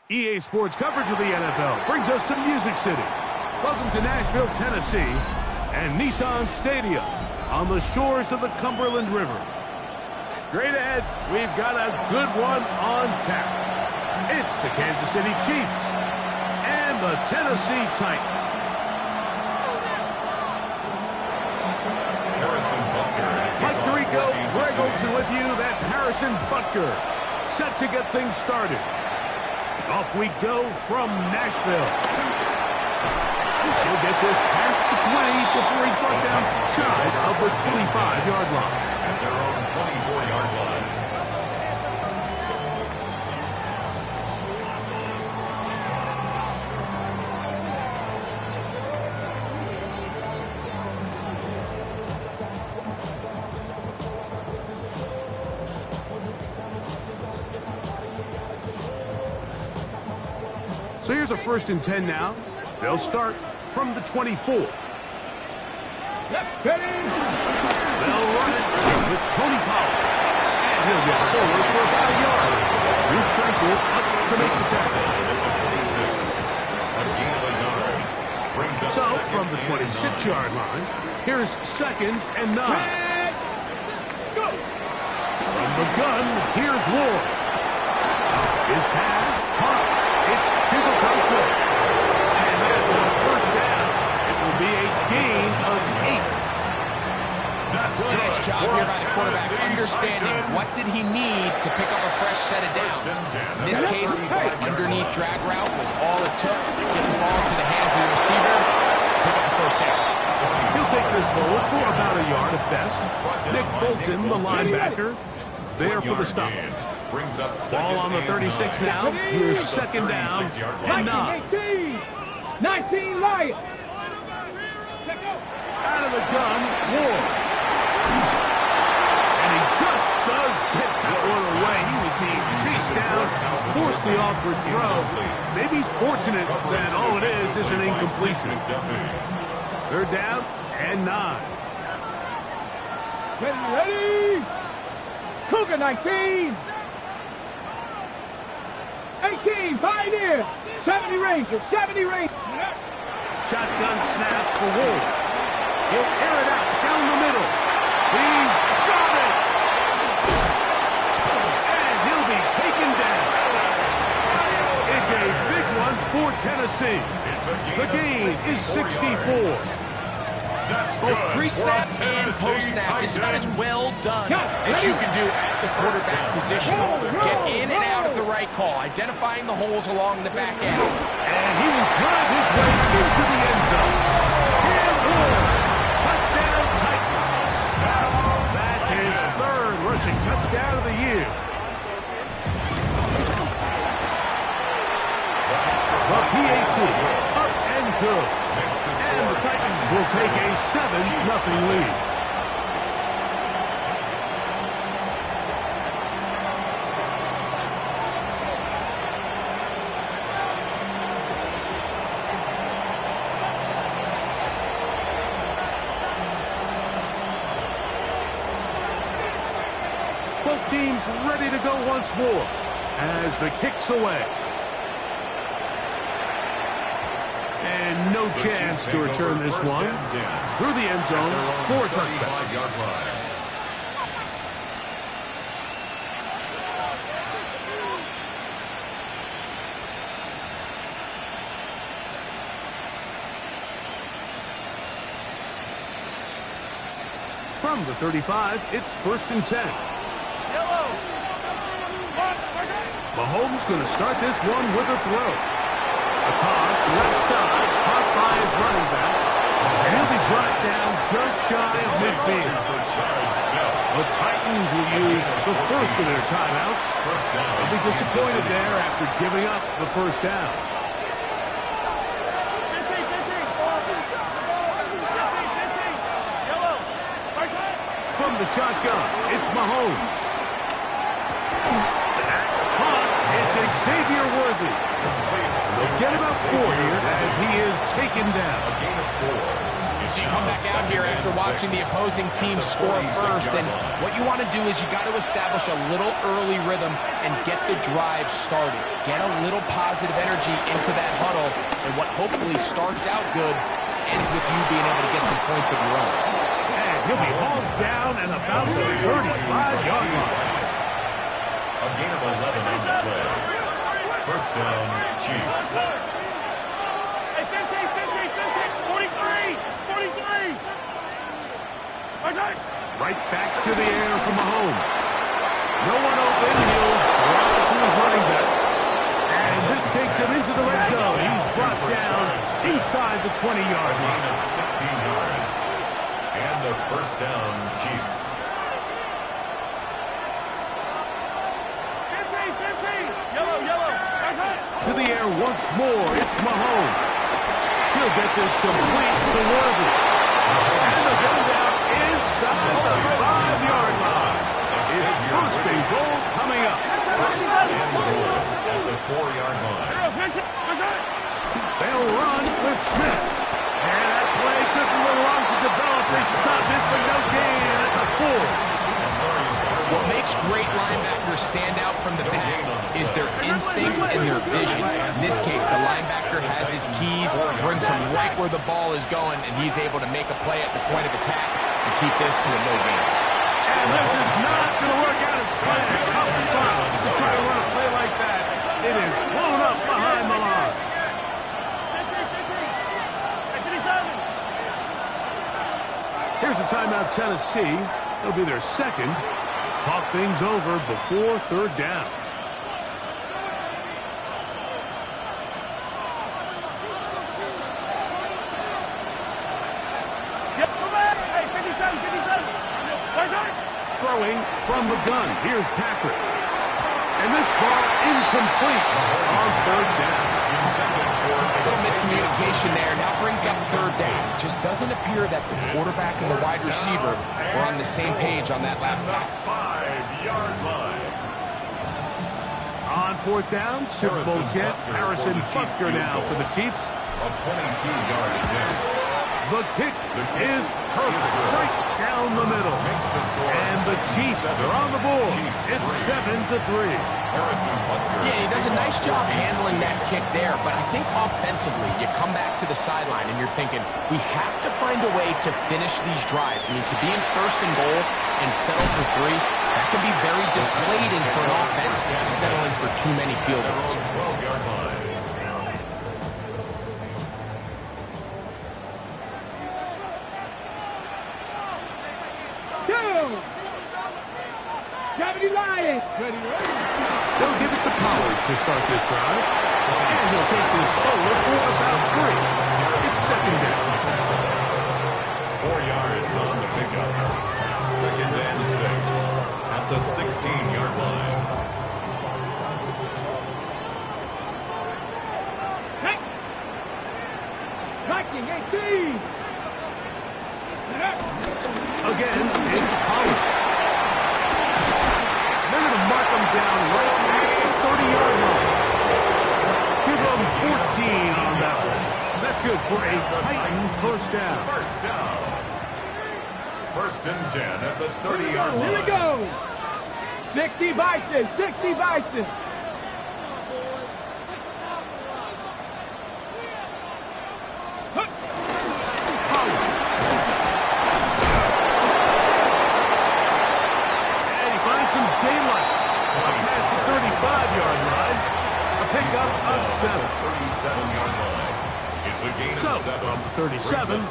EA Sports coverage of the NFL brings us to Music City. Welcome to Nashville, Tennessee, and Nissan Stadium on the shores of the Cumberland River. Straight ahead, we've got a good one on tap. It's the Kansas City Chiefs and the Tennessee Titans. Mike Tirico, Greg Olson with you. That's Harrison Butker, set to get things started. Off we go from Nashville. He'll get this past the 20 before he's brought down shy of the 25-yard line. At their own 24-yard line. So here's a 1st and 10 now. They'll start from the 24. They'll run it with Tony Pollard. And he'll get forward for about a yard. Drew Tranquil up to make the tackle. So from the 26-yard line, here's 2nd and 9. From the gun, here's Ward. His pass, caught. It's to the Coastal. And that's a 1st down. It will be a gain of 8. That's really nice job here by the quarterback, understanding what did he need to pick up a fresh set of downs. In this case, underneath drag route was all it took to get the ball to the hands of the receiver, pick up the 1st down. He'll take this forward for about a yard at best. Nick Bolton, the linebacker, there for the stop. Ball on the 36 now. Here's 2nd down and 9. 19 Lions. Out of the gun, Ward. And he just does get that one away. He was being chased down, forced the awkward throw. Maybe he's fortunate that all it is an incompletion. 3rd down and 9. Ready? Cougar 19. 18, Pioneer, 70 Rangers, 70 Rangers. Shotgun snap for Ward. He'll air it out down the middle. He's got it. And he'll be taken down. It's a big one for Tennessee. The gain is 64. Both pre-snap and post-snap is about as well done as you can do at the quarterback position. Get in and out of the right call, identifying the holes along the back end. And he will drive his way into the end zone. And Ward, touchdown Titans. That's his 3rd rushing touchdown of the year. The PAT, up and good. And the Titans will take a 7-0 lead. Both teams ready to go once more as the kick's away. And no chance to return this one through the end zone for a touchdown. From the 35, it's 1st and 10. Mahomes going to start this one with a throw. A toss, left side, caught by his running back. And he'll be brought down just shy of midfield. The Titans will use the 1st of their timeouts. They'll be disappointed there after giving up the 1st down. From the the shotgun. It's Mahomes. That's caught. It's Xavier Worthy. They'll get about 4 here as he is taken down. A gain of 4. So you come back out here after watching the opposing team score first, and what you want to do is you got to establish a little early rhythm and get the drive started. Get a little positive energy into that huddle, and what hopefully starts out good ends with you being able to get some points of your own. And he'll be hauled down and about the 35-yard line. A gain of 11 on the play. First down, Chiefs. Hey, 15, 43. Right back to the air from Mahomes. No one open. He'll throw it to his running back. And this takes him into the red zone. He's brought down inside the 20-yard line. Gain of 16 yards. And the first down, Chiefs. 15. Yellow. That's it. To the air once more. It's Mahomes. He'll get this complete to Worthy. And the gun down inside the 5-yard line. It's first and goal coming up. First and goal at the 4-yard line. They'll run with Smith. And that play took a little long to develop. They stopped it for no gain at the 4. What makes great linebackers stand out from the pack is their instincts and their vision. In this case, the linebacker has his keys, brings him right where the ball is going, and he's able to make a play at the point of attack and keep this to a no gain. And this is not going to work out as planned. Tough spot to try to run a play like that. It is blown up behind the line. Here's a timeout, Tennessee. It'll be their second. Talk things over before third down. Yep, go back. Hey, 57. Throwing from the gun. Here's Patrick. And this ball incomplete on third down. A little miscommunication there. Now brings up third down. It just doesn't appear that the quarterback and the wide receiver were on the same page on that last pass. 5-yard line. On fourth down, Super Bowl champ Harrison Butker now for the Chiefs. A 22-yard attempt. The kick is perfect, right down the middle. Makes the score. And the Chiefs are on the board. It's 7-3. Harrison Butker. Yeah, he does a nice job handling that kick there, but I think offensively, you come back to the sideline and you're thinking, we have to find a way to finish these drives. I mean, to be in first and goal and settle for 3, that can be very deflating for an offense settling for too many field goals. 12-yard line. Gravity Lions. Ready. They'll give it to Pollard to start this drive. And he'll take this forward for about 3. It's second down. 4 yards on the pickup. Second and 6 at the 16-yard line. Hey. 19, 18. Again, it's Pollard. They're going to mark him down right at the 30-yard line. Give him 14 on that one. That's good for a Titan first down. First down. First and 10 at the 30-yard line. Here we go. 60 Bison. Daylight. Past the 35-yard line. A pickup of 7. 37-yard line. It's a gain So, of 7. from 37,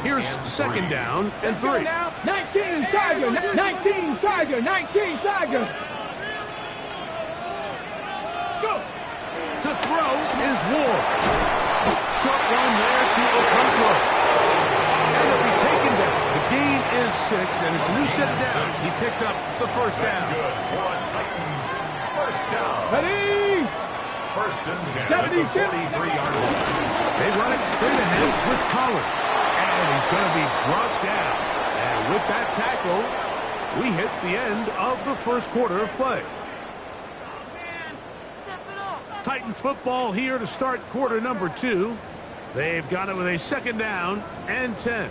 here's second down and 3. 19 Tiger. 19 Tiger. 19 Tiger. Let's go. To throw is Ward. Short one there to Okonkwo. And it'll be taken down. The gain is 6, and it's a new set of downs. He picked up the first down. That's good for a Titans first down. Ready. First and 10 at the 43-yard line. They run it straight ahead with Pollard. And he's going to be brought down. And with that tackle, We hit the end of the first quarter of play. Titans football here to start quarter number 2. They've got it with a second down and 10.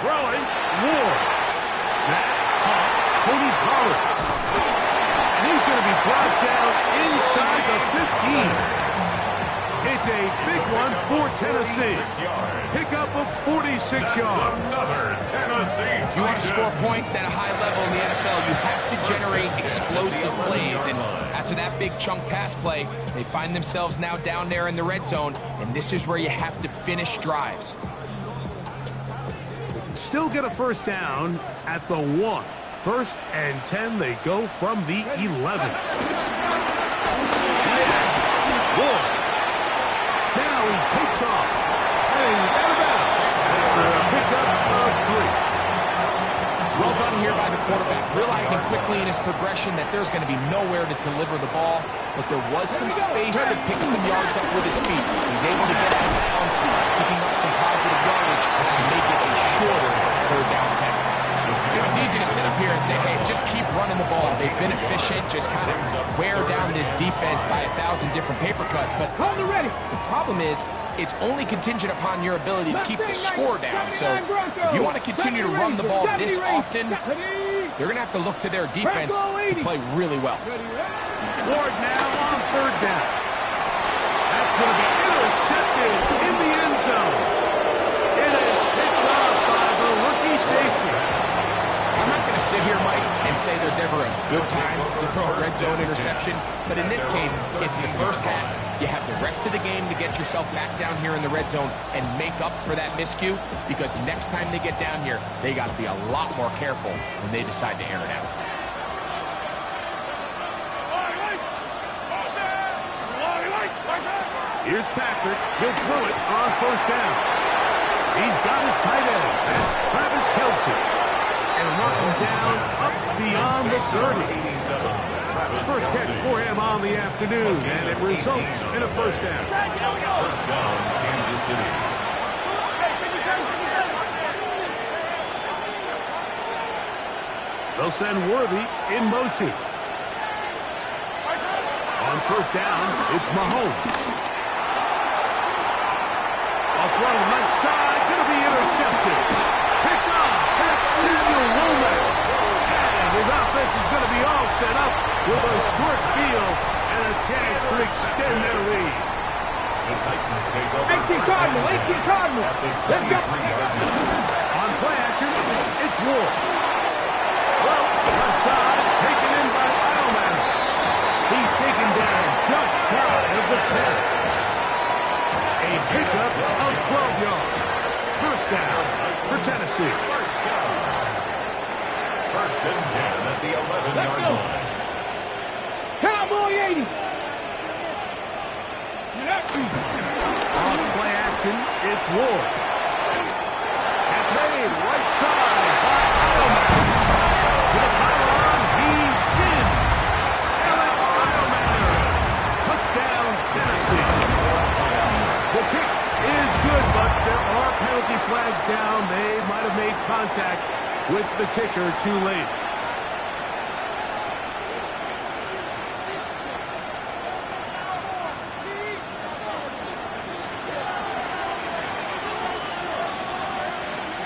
Throwing, Ward. That caught Tony Pollard. And he's going to be brought down inside the 15. It's a big one for Tennessee. Pickup of 46 yards. Another Tennessee. If you want to score points at a high level in the NFL, you have to generate explosive plays. And after that big chunk pass play, they find themselves now down there in the red zone. And this is where you have to finish drives. Still get a first down at the 1. First and 10, they go from the 11. Ward. Now he takes off. Heading out of bounds after a pickup of 3. Well done here by the quarterback, realizing quickly in his progression that there's going to be nowhere to deliver the ball, but there was some space to pick some yards up with his feet. He's able to get out of bounds, picking up some positive yardage to make it a shorter third down attempt. It's easy to sit up here and say, hey, just keep running the ball. They've been efficient, just kind of wear down this defense by 1,000 different paper cuts. But the problem is, it's only contingent upon your ability to keep the score down. So if you want to continue to run the ball this often, they're going to have to look to their defense to play really well. Ward now on third down. That's going to be intercepted in the end zone. It is picked up by the rookie safety. I'm not going to sit here, Mike, and say there's ever a good time to throw a red zone interception, but in this case, it's the first half. You have the rest of the game to get yourself back down here in the red zone and make up for that miscue, because next time they get down here, they got to be a lot more careful when they decide to air it out. Here's Patrick. He'll throw it on first down. He's got his tight end. That's Travis Kelce. And rocking down up beyond the 30. First catch for him on the afternoon, and it results in a first down. First down, Kansas City. They'll send Worthy in motion. On first down, it's Mahomes. A throw left side, going to be intercepted. Picked off. That's Samuel Womack. And his offense is going to be all set up with a short field and a chance to extend their lead. The Titans take over. 18 Cardinal, 18 Cardinal. Let's go. On play action, it's Ward. Well, left side, taken in by Edelman. He's taken down just shy of the 10. A pickup of 12 yards. First down for Tennessee. First down. First and 10 at the 11-yard line. Cowboy 80. On play action, it's Ward. That's made right side by Edelman. To the pylon, he's in. Ellen Edelman. Touchdown, Tennessee. The kick is good, but there are penalty flags down. They might have made contact with the kicker too late.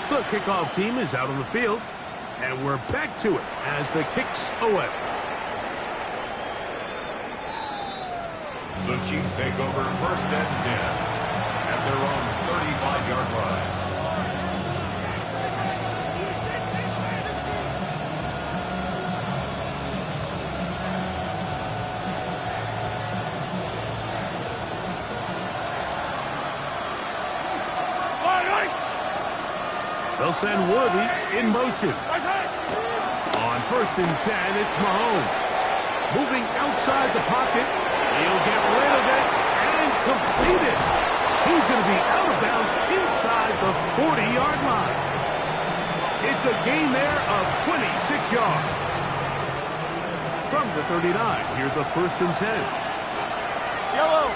The kickoff team is out on the field, and we're back to it as the kick's away. The Chiefs take over first and 10 at their own 35-yard line. They'll send Worthy in motion. On first and 10, it's Mahomes. Moving outside the pocket. He'll get rid of it and complete it. He's going to be out of bounds inside the 40-yard line. It's a gain there of 26 yards. From the 39, here's a 1st and 10. Yellow.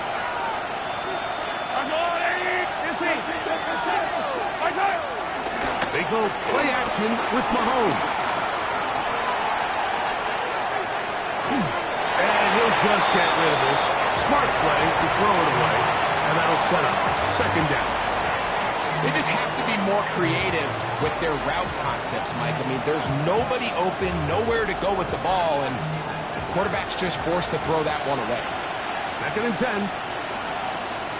They go play action with Mahomes. And he'll just get rid of this. Smart play to throw it away. And that'll set up 2nd down. They just have to be more creative with their route concepts, Mike. I mean, there's nobody open, nowhere to go with the ball, and the quarterback's just forced to throw that one away. 2nd and 10.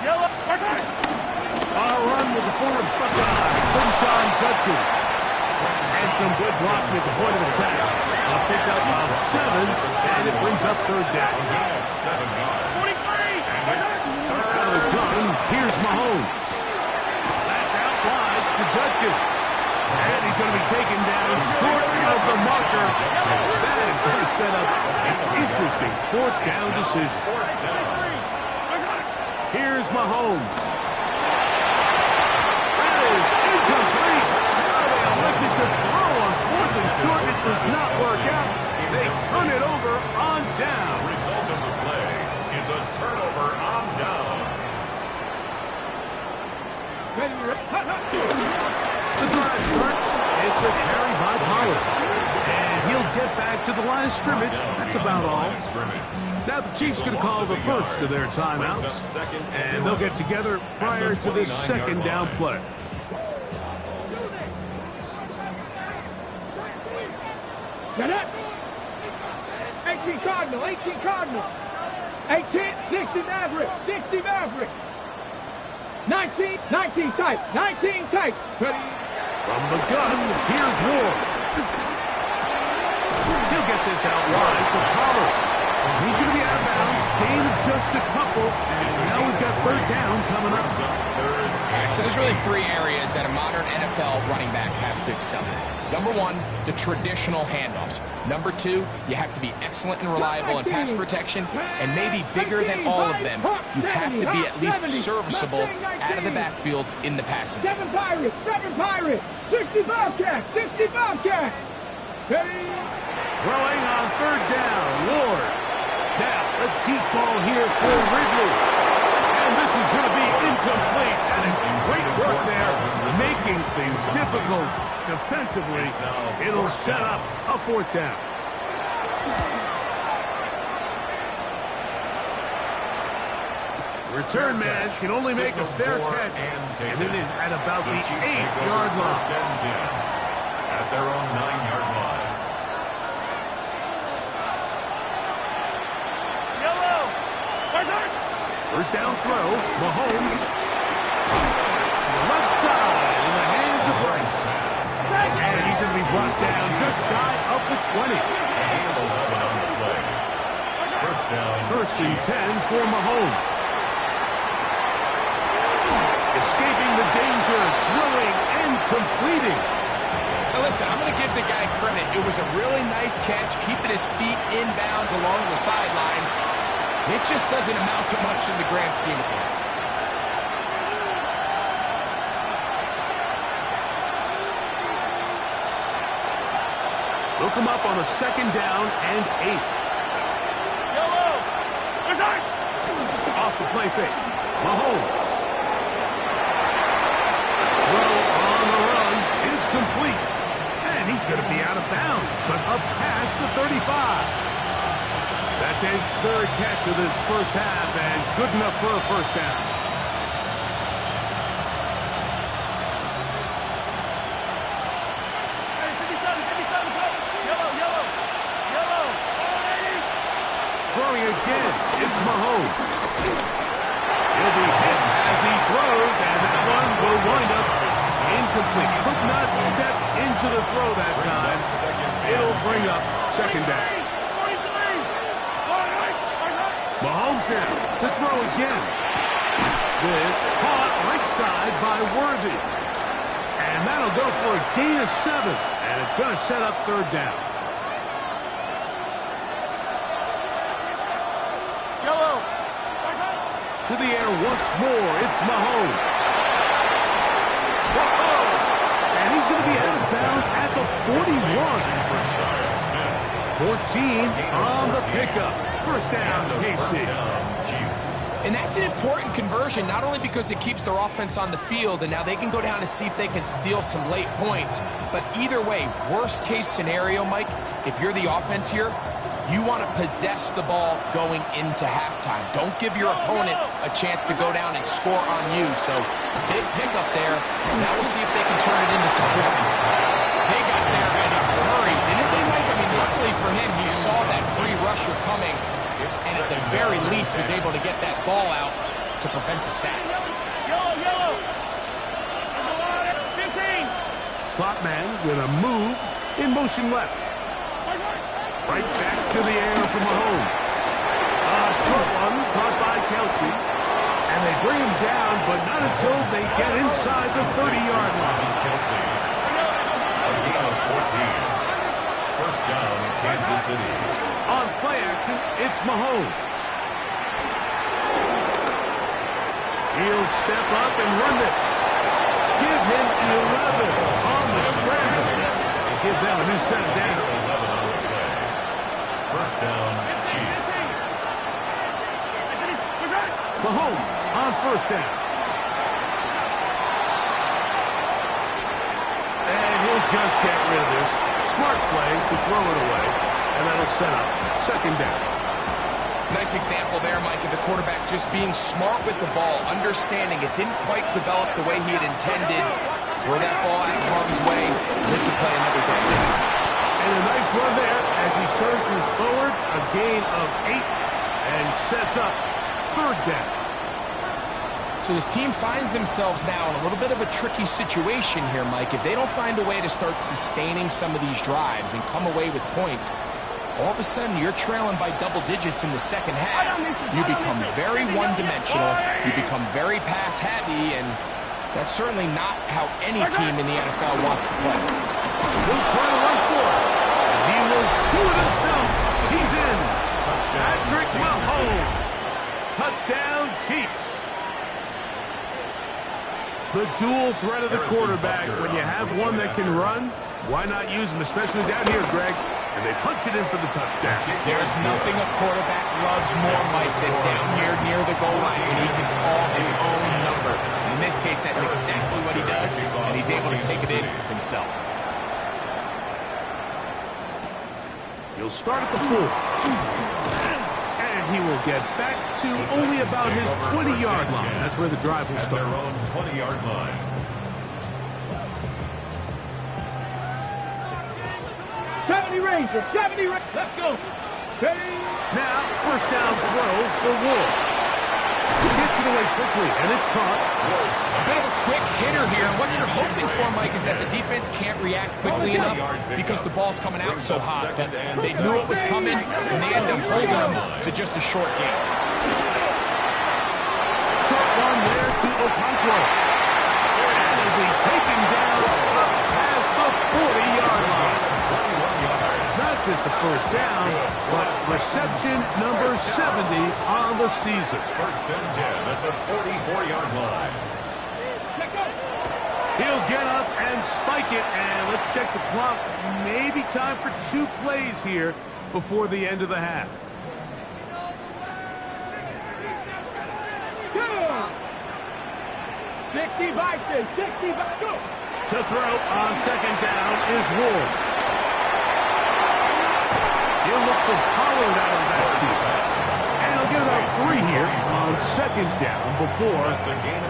Yellow. A run with the former Buckeye, Sean Judkins. And some good blocking at the point of attack. A pickup of 7, and it brings up 3rd down. 7 yards. 43. Out of the gun, here's Mahomes. That's out wide to Judkins. And he's going to be taken down short of the marker. That is going to set up an interesting 4th down decision. Here's Mahomes. That is incomplete. Now they elected to throw on 4th and short. It does not work out. They turn it over on down. Result of the play is a turnover on downs. The drive starts. It's a carry by Pollard. And he'll get back to the line of scrimmage. That's about all. Now the Chiefs going to call the first of their timeouts. And they'll get together prior to this 2nd down play. Get it. 18 Cardinal, 18 Cardinal. 18, 60 Maverick, 60 Maverick. 19 tight, 19 tight. From the gun, here's Ward. He'll get this out wide to Pollard. He's going to be out of bounds. Gain of just a couple. And now we've got 3rd down coming up. All right, so there's really 3 areas that a modern NFL running back has to excel in. Number 1, the traditional handoffs. Number 2, you have to be excellent and reliable in pass protection. And maybe bigger than all of them, you have to be at least serviceable out of the backfield in the passing game. 7 Pirates, 60 Bobcats, 60 Bobcats. Throwing on 3rd down, Ward. Now, a deep ball here for Ridley. And this is going to be incomplete. And it's great work there, making things difficult defensively. It'll set up a 4th down. Return man can only make a fair catch. And it is at about the 8-yard line. At their own 9-yard line. First down throw, Mahomes. Left side in the hands of Rice. And he's going to be brought down just shy of the 20. And 11 on the play. First down. 1st and 10 for Mahomes. Escaping the danger, throwing and completing. Now listen, I'm going to give the guy credit. It was a really nice catch, keeping his feet inbounds along the sidelines. It just doesn't amount to much in the grand scheme of things. They'll come up on a 2nd down and 8. Off the play fake. Mahomes. Throw on the run is complete. And he's going to be out of bounds, but up past the 35. That's his 3rd catch of this 1st half, and good enough for a 1st down. Throwing again, it's Mahomes. He'll be hit as he throws, and that one will wind up incomplete. Could not step into the throw that time. It'll bring up 2nd down. Mahomes now to throw again. This caught right side by Worthy. And that'll go for a gain of 7. And it's going to set up 3rd down. To to the air once more. It's Mahomes. Whoa! And he's going to be out of bounds at the 41. 14 on the pickup. First down, KC. And that's an important conversion, not only because it keeps their offense on the field, and now they can go down and see if they can steal some late points. But either way, worst case scenario, Mike, if you're the offense here, you want to possess the ball going into halftime. Don't give your opponent a chance to go down and score on you. So big pickup there. Now we'll see if they can turn it into some points. They got there in a hurry, didn't they, Mike? I mean, luckily for him, he saw that free rusher coming, and at the very least was able to get that ball out to prevent the sack. Yellow. 15. Slot man with a move in motion left. Right back to the air from Mahomes. A short one caught by Kelsey. And they bring him down, but not until they get inside the 30-yard line. Kelsey. A gain of 14. First down, Kansas City. On play action, it's Mahomes. He'll step up and run this. Give him 11 on the scramble. And give them a new set down. 11 on the play. First down, Chiefs. Mahomes on first down. And he'll just get rid of this. Smart play to throw it away. And that'll set up second down. Nice example there, Mike, of the quarterback just being smart with the ball, understanding it didn't quite develop the way he had intended. Throw that ball out of harm's way, live to play another day. And a nice run there as he surges forward, a gain of 8, and sets up third down. So this team finds themselves now in a little bit of a tricky situation here, Mike. If they don't find a way to start sustaining some of these drives and come away with points, all of a sudden you're trailing by double digits in the second half. You become very one-dimensional. You become very pass-heavy, and that's certainly not how any team in the NFL wants to play. He'll try to run for it. And he will do it himself. He's in. Patrick Mahomes. Touchdown, Chiefs. The dual threat of the quarterback. When you have one that can run, why not use him, especially down here, Greg? And they punch it in for the touchdown. There's nothing a quarterback loves more, Mike, than down here near the goal line when he can call his own number. In this case, that's exactly what he does, and he's able to take it in himself. He'll start at the 4. And he will get back to only about his 20-yard line. That's where the drive will start. Their own 20-yard line. 70 Rangers. Let's go. Steady. Now, first down throw for Wolf. He gets it away quickly, and it's caught. A bit of a quick hitter here. What you're hoping for, Mike, is that the defense can't react quickly enough because the ball's coming out so hot. But they knew it was coming, and they end up holding them to just a short game. Short one there to Okonkwo. And he'll be taken down past the 40-yard line. Not just a first down, but reception number 70 on the season. First and 10 at the 44-yard line. He'll get up and spike it, and let's check the clock. Maybe time for 2 plays here before the end of the half. Go. 65, go. To throw on second down is Ward. He'll look for Pollard out of that field. And he'll get about 3 here on second down before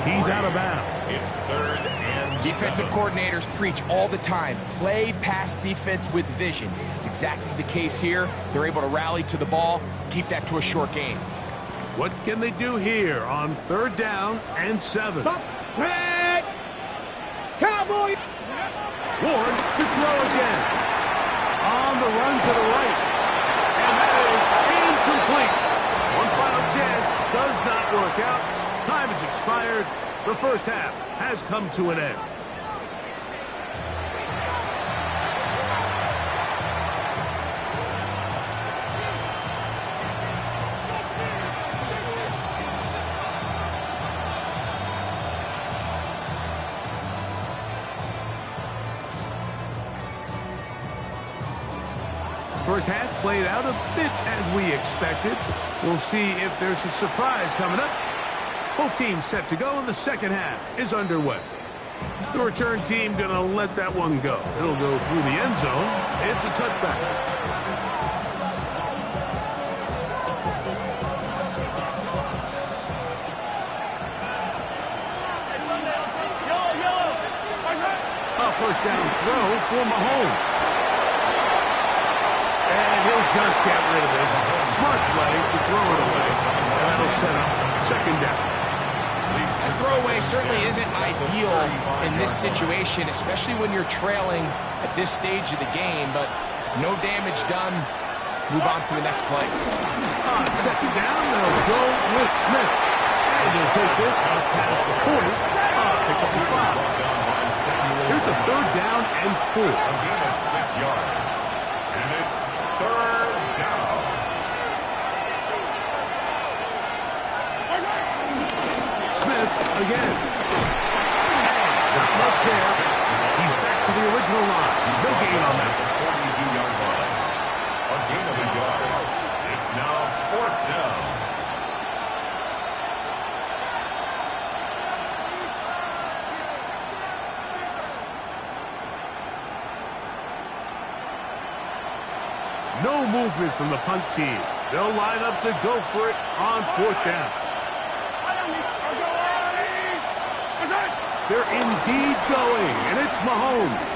he's out of bounds. It's third and Defensive coordinators preach all the time, play pass defense with vision. It's exactly the case here. They're able to rally to the ball, keep that to a short game. What can they do here on third down and 7? Back. Cowboy. Ward to throw again. On the run to the right. And that is incomplete. One final chance does not work out. Time has expired. The first half has come to an end. First half played out a bit as we expected. We'll see if there's a surprise coming up. Both teams set to go, and the second half is underway. The return team going to let that one go. It'll go through the end zone. It's a touchback. A first down throw for Mahomes. And he'll just get rid of this. Smart play to throw it away. And that'll set up second down. A throwaway certainly isn't ideal in this situation, especially when you're trailing at this stage of the game, but no damage done. Move on to the next play. On second down, they'll go with Smith. And he'll take this out past the 40. Pick up the 5. Here's a third down and 4. A gain of 6 yards. And it's third down. Smith again. Not much there. He's back to the original line. No gain on that. 42-yard line. A gain of a yard. It's now fourth down. No movement from the punt team. They'll line up to go for it on fourth down. They're indeed going, and it's Mahomes.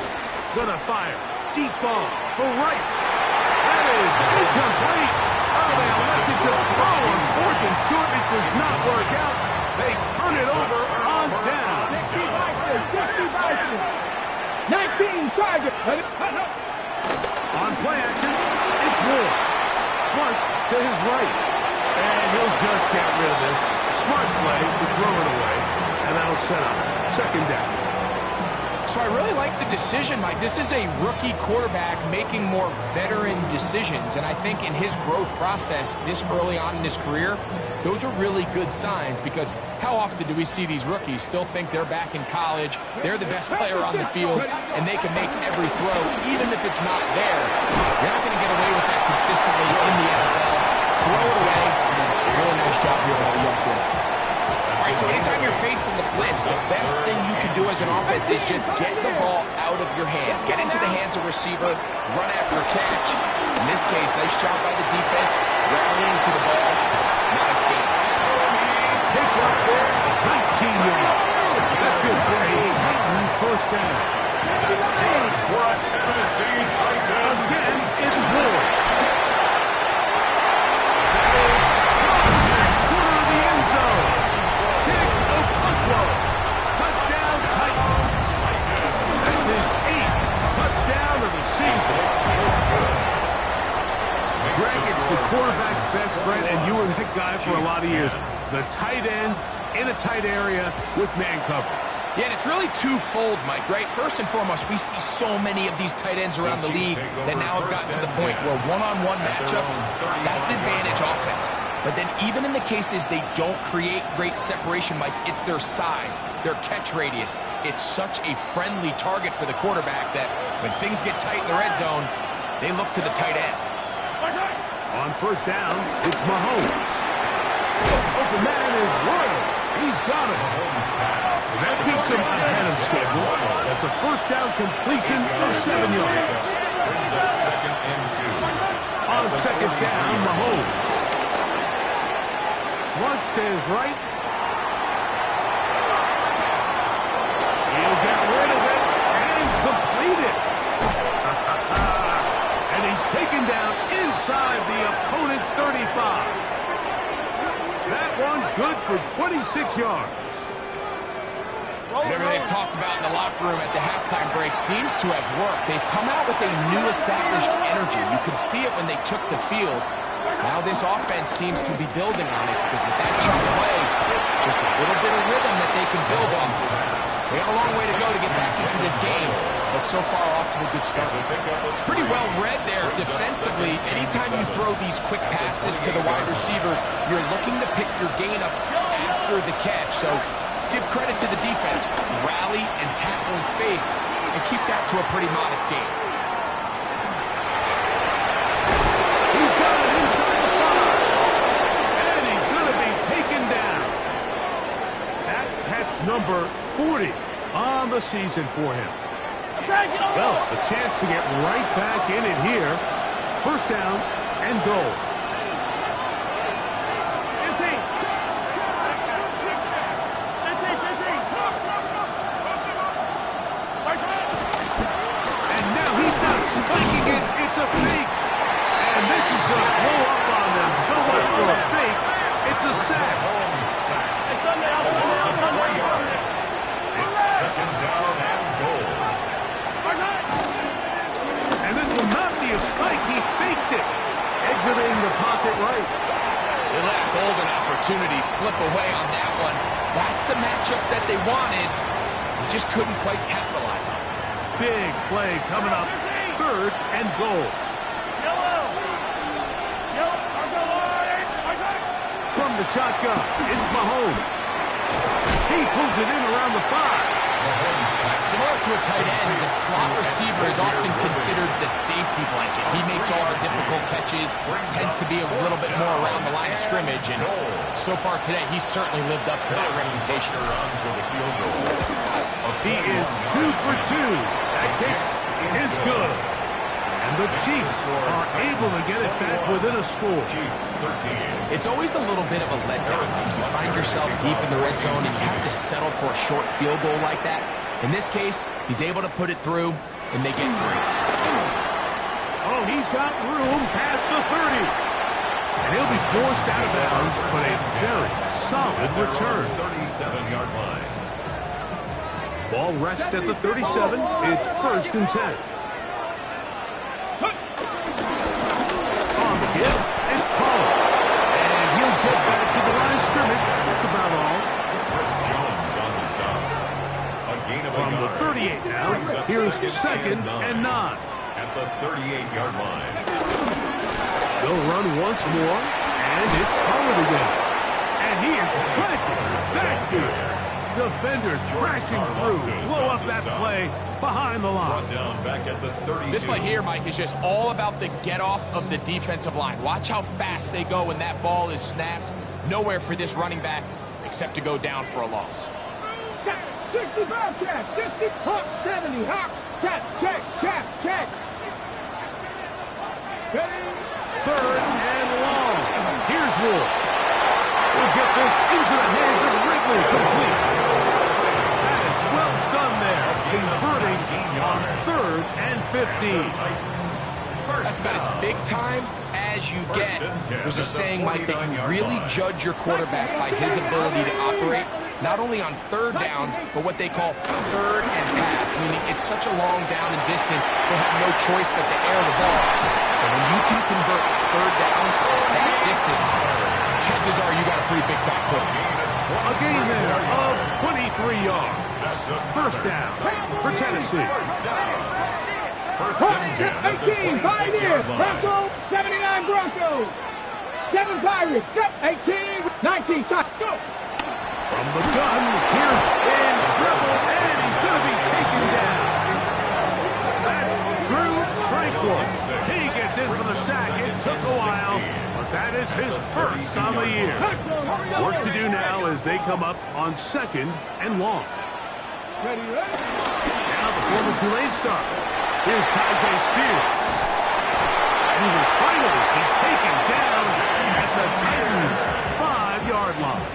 Gonna fire. Deep ball for Rice. That is incomplete. Oh, they elected to throw on fourth and short. It does not work out. They turn it over on down. 19 target. On play action, it's Ward. Flush to his right. And he'll just get rid of this. Smart play to throw it away. And that'll set up second down. So I really like the decision, Mike. This is a rookie quarterback making more veteran decisions. And I think in his growth process this early on in his career, those are really good signs, because how often do we see these rookies still think they're back in college, they're the best player on the field, and they can make every throw, even if it's not there. You're not going to get away with that consistently in the NFL. Throw it away. Really nice job here by the young kid. All right, so anytime you're facing the blitz, the best thing you can do as an offense is just get the ball out of your hand. Get into the hands of receiver, run after catch. In this case, nice job by the defense, rallying to the ball. Nice game. Pick up there, 19 yards. That's good for a Titan first down. It's good for a Tennessee Titan. Again, it's Ward. Touchdown, Titans. That's his 8th touchdown of the season. Greg, it's the quarterback's best friend, and you were that guy for a lot of years. The tight end in a tight area with man coverage. Yeah, and it's really twofold, Mike, right? First and foremost, we see so many of these tight ends around the league that now have gotten to the point where one-on-one matchups, that's advantage offense. But then even in the cases they don't create great separation, Mike, it's their size, their catch radius. It's such a friendly target for the quarterback that when things get tight in the red zone, they look to the tight end. On first down, it's Mahomes. Open man is Royals. He's got it. And that keeps him ahead of schedule. That's a first down completion of 7 yards. Brings up second and 2. On second down, Mahomes. Flush to his right. He'll get rid of it and complete it. And he's taken down inside the opponent's 35. That one good for 26 yards. Whatever they've talked about in the locker room at the halftime break seems to have worked. They've come out with a new established energy. You could see it when they took the field. Now this offense seems to be building on it, because with that chunk play, just a little bit of rhythm that they can build off of. They got a long way to go to get back into this game, but so far off to a good start. It's pretty well read there defensively. Anytime you throw these quick passes to the wide receivers, you're looking to pick your gain up after the catch. So let's give credit to the defense. Rally and tackle in space and keep that to a pretty modest game. number 40 on the season for him. Well, a chance to get right back in it here. First down and goal. And now he's not spiking it. It's a fake. And this is going to blow up on them. So much for a fake. It's a sack. It's second down and goal. And this will not be a spike. He faked it. Exiting the pocket right. They let a golden opportunity slip away on that one. That's the matchup that they wanted. They just couldn't quite capitalize on it. Big play coming up. Third and goal. From the shotgun, it's Mahomes. He pulls it in around the 5. Similar to a tight end, the slot receiver is often considered the safety blanket. He makes all the difficult catches, tends to be a little bit more around the line of scrimmage, and so far today, he's certainly lived up to that reputation. He is 2 for 2. That kick is good. And the Chiefs are able to get it back within a score. It's always a little bit of a letdown. You find yourself deep in the red zone and you have to settle for a short field goal like that. In this case, he's able to put it through, and they get 3. Oh, he's got room past the 30. And he'll be forced out of bounds, but a very solid return. 37-yard line. Ball rests at the 37. It's first and 10. On the hit, it's Pollard. And he'll get back to the line of scrimmage. That's about all. Chris Jones on the stop. A gain of From the 38 now, here's second and 9. At the 38-yard line. They'll run once more, and it's Pollard again. And he is planted in the backfield. Defenders crashing through, blow up that play behind the line. Down back at the 32. This play here, Mike, is just all about the get-off of the defensive line. Watch how fast they go when that ball is snapped. Nowhere for this running back except to go down for a loss. 65 check, 60, hop, 70, hop, check. Third and long. Here's Ward. We'll get this into the hands of Wrigley, complete. That is well done there, converting on 3rd and 15. That's about as big time as you get. There's a saying, Mike, that you really judge your quarterback by his ability to operate, not only on 3rd down, but what they call 3rd and pass. Meaning it's such a long down and distance, they have no choice but to air the ball. And when you can convert 3rd downs at that distance, chances are you got a pretty big time quarterback. A gain there of 23 yards. First down for Tennessee. First and 10. 18, 5 here, Broncos, 79 Broncos. 7 Pirates, 18, 19, shot, go. From the gun, here's in trouble, and he's going to be taken down. That's Drew Tranquil. He gets in for the sack. It took a while, but that is his first on the year. Work to do now as they come up on 2nd and long. Now the former Tulane star. Here's Tajay Spears. He will finally be taken down at the Titans' 5-yard line.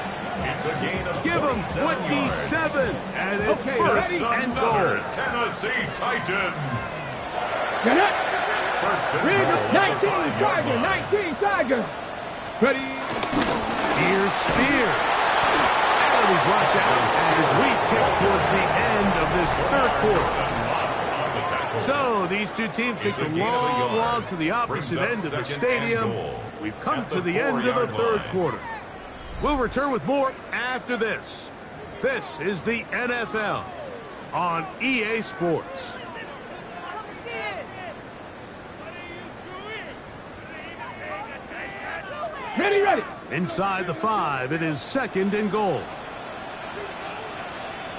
It's a gain of Give him 27, and it's first and goal. Tennessee Titan. Get it. First and goal. 19 Tiger, 19 Tiger. Ready. Here's Spears. And he brought down as we tip towards the end of this 3rd quarter. So these two teams take a long walk to the opposite end of the stadium. We've come to the end of the 3rd quarter. We'll return with more after this. This is the NFL on EA Sports. Ready. Inside the 5, it is 2nd and goal.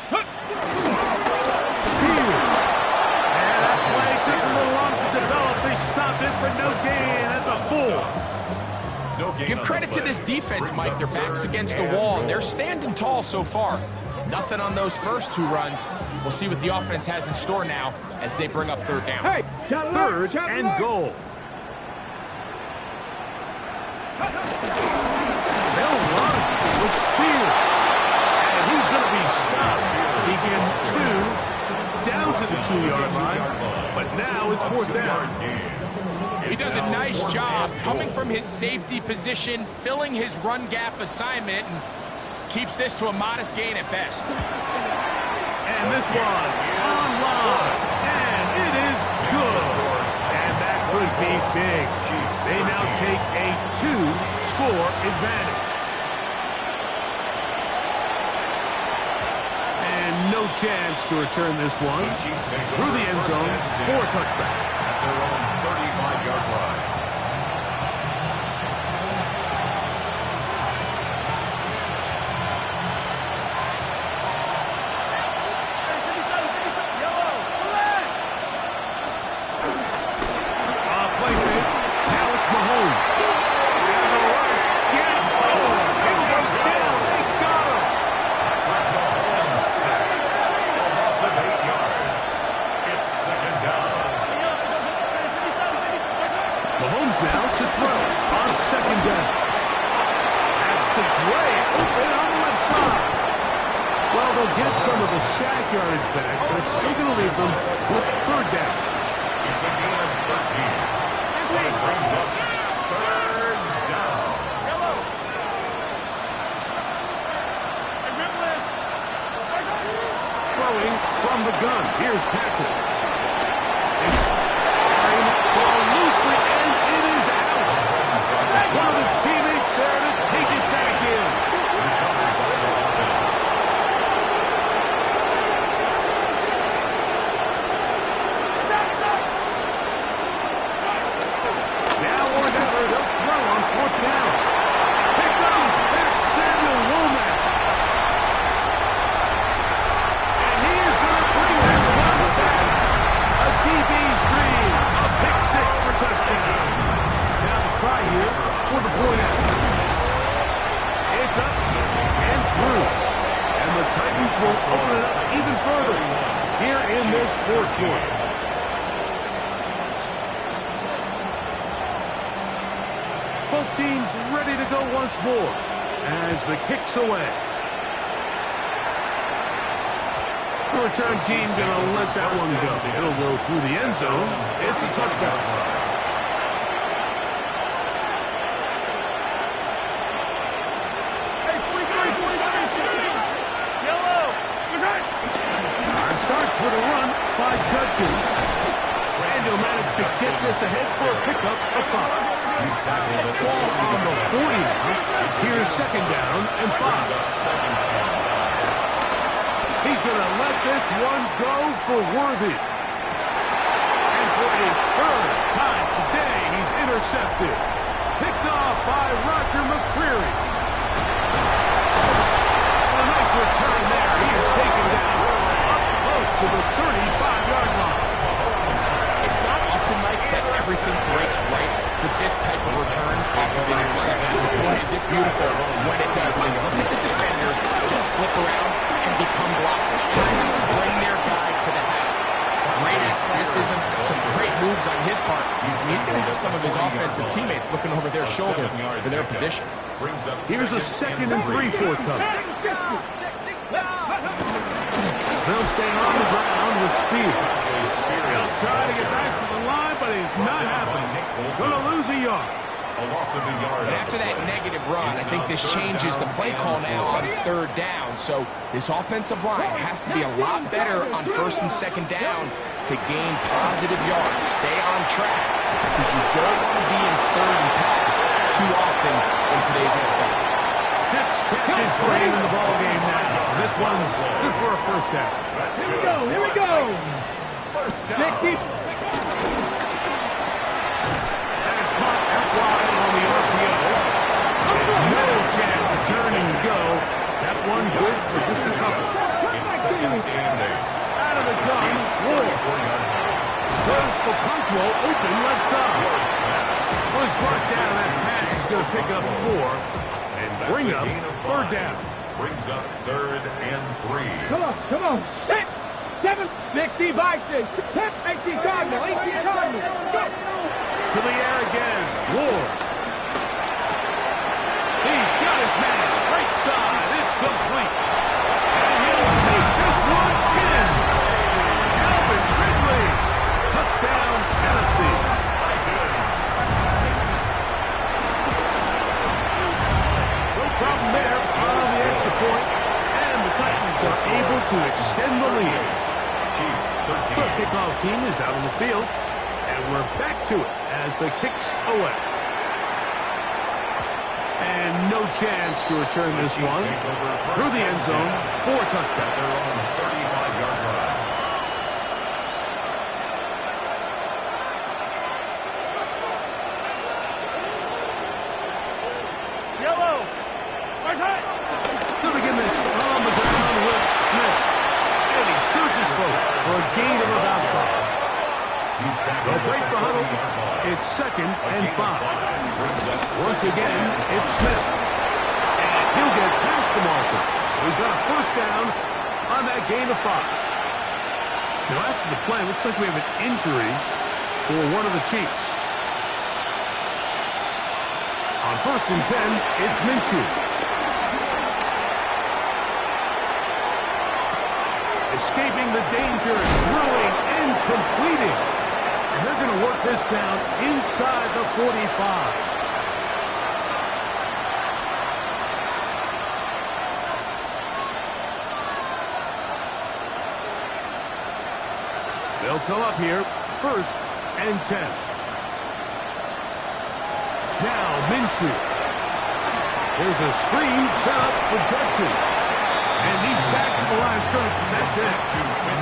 Spears. And that play took a little long to develop. They stopped it for no gain at the 4. Give credit to this defense, Mike. Their back's against the wall, and they're standing tall so far. Nothing on those first 2 runs. We'll see what the offense has in store now as they bring up 3rd down. Hey, Third and goal. They'll run with speed. And he's going to be stopped. He gets 2 down to the 2-yard line. But now it's 4th down. He does a nice job coming from his safety position, filling his run gap assignment, and keeps this to a modest gain at best. And this one online. And it is good. And that could be big. They now take a 2-score advantage. And no chance to return this one through the end zone for a touchback. At their own 35-yard line. Play fake. Now it's Mahomes. And the rush gets over. He'll go down. They got him. Mahomes sacked. A loss of 8 yards. It's 2nd down. Mahomes now to throw on 2nd down. That's to Gray, open on the left side. Well, they'll get some of the sack yardage back, but it's still going to leave them with 3rd down. It's a gain of 13. But it brings up 3rd down. Throwing from the gun. Here's Patrick. It's ball loosely, and it is out. One of his teammates there to take it back in. Now or never, they'll throw on 4th down. Picked up. That's Samuel Womack. And he is going to bring this one back. A DB's dream. A pick 6 for touchdown. Now the try here for the point after. It's up and through. And the Titans will open it up even further here in this 4th quarter. Both teams ready to go once more as the kick's away. The return team going to let that one go. It'll go through the end zone. It's a touchdown. Starts with a run by Judkins. And he'll manage to get this ahead for a pickup of 5. Ball on the 40 now. Here's 2nd down and 5. He's going to let this one go for Worthy. And for a 3rd time today, he's intercepted. Picked off by Roger McCreary. A nice return there. He is taken down up close to the 35-yard line. It's not often, Mike, that everything breaks right for this type of return off of an interception. Boy, is it beautiful when it does. When you look at the defenders just flip around and become blockers, trying to spring their guy to the house. Great athleticism, some great moves on his part. He's going to have some of his offensive teammates looking over their shoulder for their position. Here's a 2nd and 3 forthcoming. They'll stay on the ground with speed. He'll try to get back to the line, but he's not happening. Going to lose a yard. And after that negative run, I think this changes the play call now on 3rd down. So this offensive line has to be a lot better on 1st and 2nd down to gain positive yards. Stay on track because you don't want to be in 3rd and pass too often in today's NFL. 6 catches for him in the ball game now. This one's good for a 1st down. Here we go. Here we go. 1st down. Wide on the RPO. No chance to turn and go. That one good for just a couple. It's 2nd and 8. Out of the gun, Ward. Goes Okonkwo open left side. Was brought down. That pass is going to pick up 4 and bring up 3rd down. Brings up 3rd and 3. Come on. 6, 7, 60 Vikings. 10, 18 Cardinals. 18 Cardinals. Go. To the air again. Ward. He's got his man. Right side. It's complete. And he'll take this one in. Alvin Ridley. Touchdown, Tennessee. No problem there on the extra point. And the Titans are able to extend the lead. Chiefs 13. The kickoff team is out on the field. And we're back to it as the kicks away. And no chance to return this one through the end zone for a touchdown. They're on the 35-yard line. Yellow. They'll begin this on the ground with Smith. And he surges forward for a gain of about 5. They'll break the huddle. It's 2nd and 5. Once again, it's Smith. And he'll get past the marker. So he's got a first down on that gain of 5. Now, after the play, looks like we have an injury for one of the Chiefs. On 1st and 10, it's Minshew. Escaping the danger, throwing and completing. And they're going to work this down inside the 45. They'll come up here, 1st and 10. Now Minshew. There's a screen set up for Judkins. And he's back to the line of scrimmage. That's it.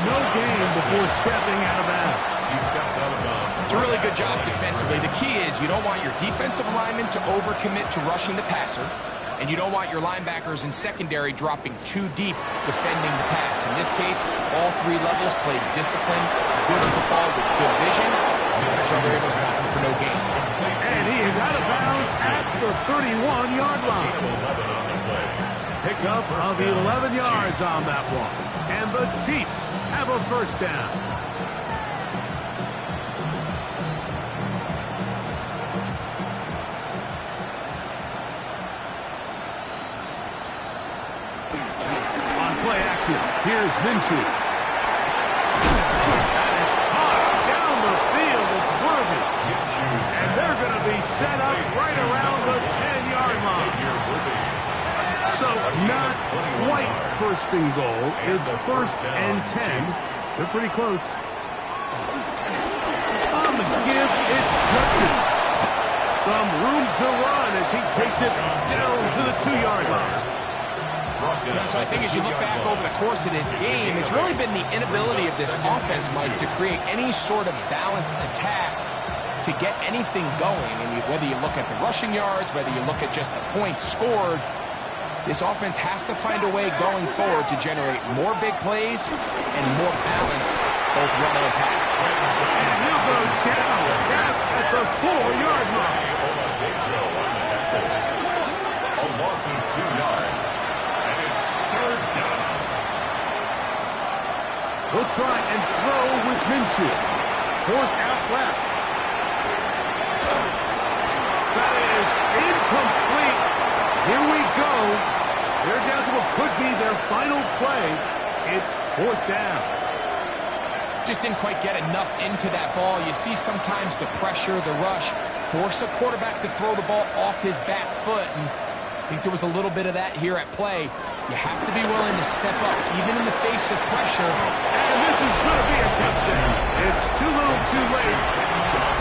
No gain before stepping out of bounds. He steps out of bounds. It's a really good job defensively. The key is you don't want your defensive linemen to overcommit to rushing the passer, and you don't want your linebackers in secondary dropping too deep defending the pass. In this case, all 3 levels played disciplined, good football with good vision. That's why they're able to stop him for no gain. And he is out of bounds at the 31-yard line. Pickup of 11 yards on that one. And the Chiefs have a first down. On play action, here's Minshew. That is caught down the field. It's worthy. And they're going to be set up right around the 10-yard line. So not quite 1st and goal. It's 1st and 10. They're pretty close. On the give, it's Judkins. Some room to run as he takes it down to the 2-yard line. So I think as you look back over the course of this game, it's really been the inability of this offense, Mike, to create any sort of balanced attack to get anything going. And whether you look at the rushing yards, whether you look at just the points scored, this offense has to find a way going forward to generate more big plays and more balance, both run and pass. And he'll go down at the 4-yard line. A loss of 2 yards. And it's 3rd down. We'll try and throw with Minshew. Forced out left. That is incomplete. Here we go. They're down to what could be their final play. It's 4th down. Just didn't quite get enough into that ball. You see sometimes the pressure, the rush, force a quarterback to throw the ball off his back foot. And I think there was a little bit of that here at play. You have to be willing to step up, even in the face of pressure. And this is going to be a touchdown. It's too little too late.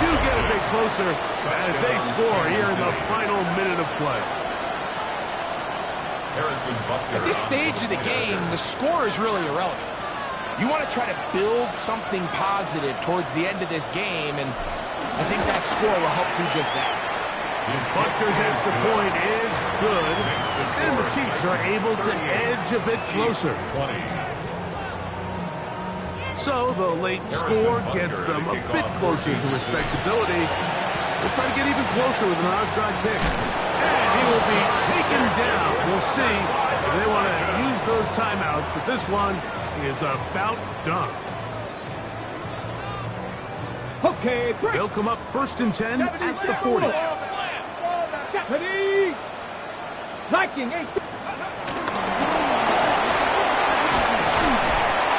Do get a bit closer as they score here in the final minute of play. At this stage of the game, the score is really irrelevant. You want to try to build something positive towards the end of this game, and I think that score will help do just that. Butker's extra point is good, and the Chiefs are able to edge a bit closer. So the late score gets them a bit closer to respectability We'll try to get even closer with an outside pick. And he will be taken down. We'll see if they want to use those timeouts, but this one is about done. Okay, They'll come up 1st and 10 at the 40. Deputy! Liking 8.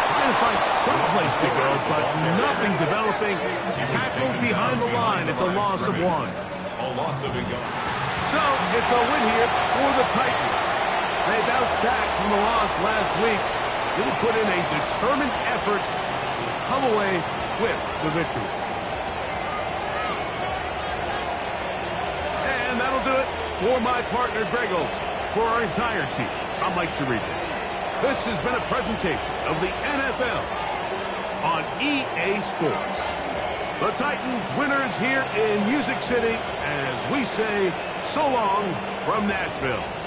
Trying to find someplace to go, but nothing developing. Tackled behind the line. It's a loss of 1. A loss of a yard. So, it's a win here for the Titans. They bounced back from the loss last week. They put in a determined effort to come away with the victory. And that'll do it for my partner, Greg Olson. For our entire team, I'm Mike Tirico. This has been a presentation of the NFL on EA Sports. The Titans winners here in Music City as we say so long from Nashville.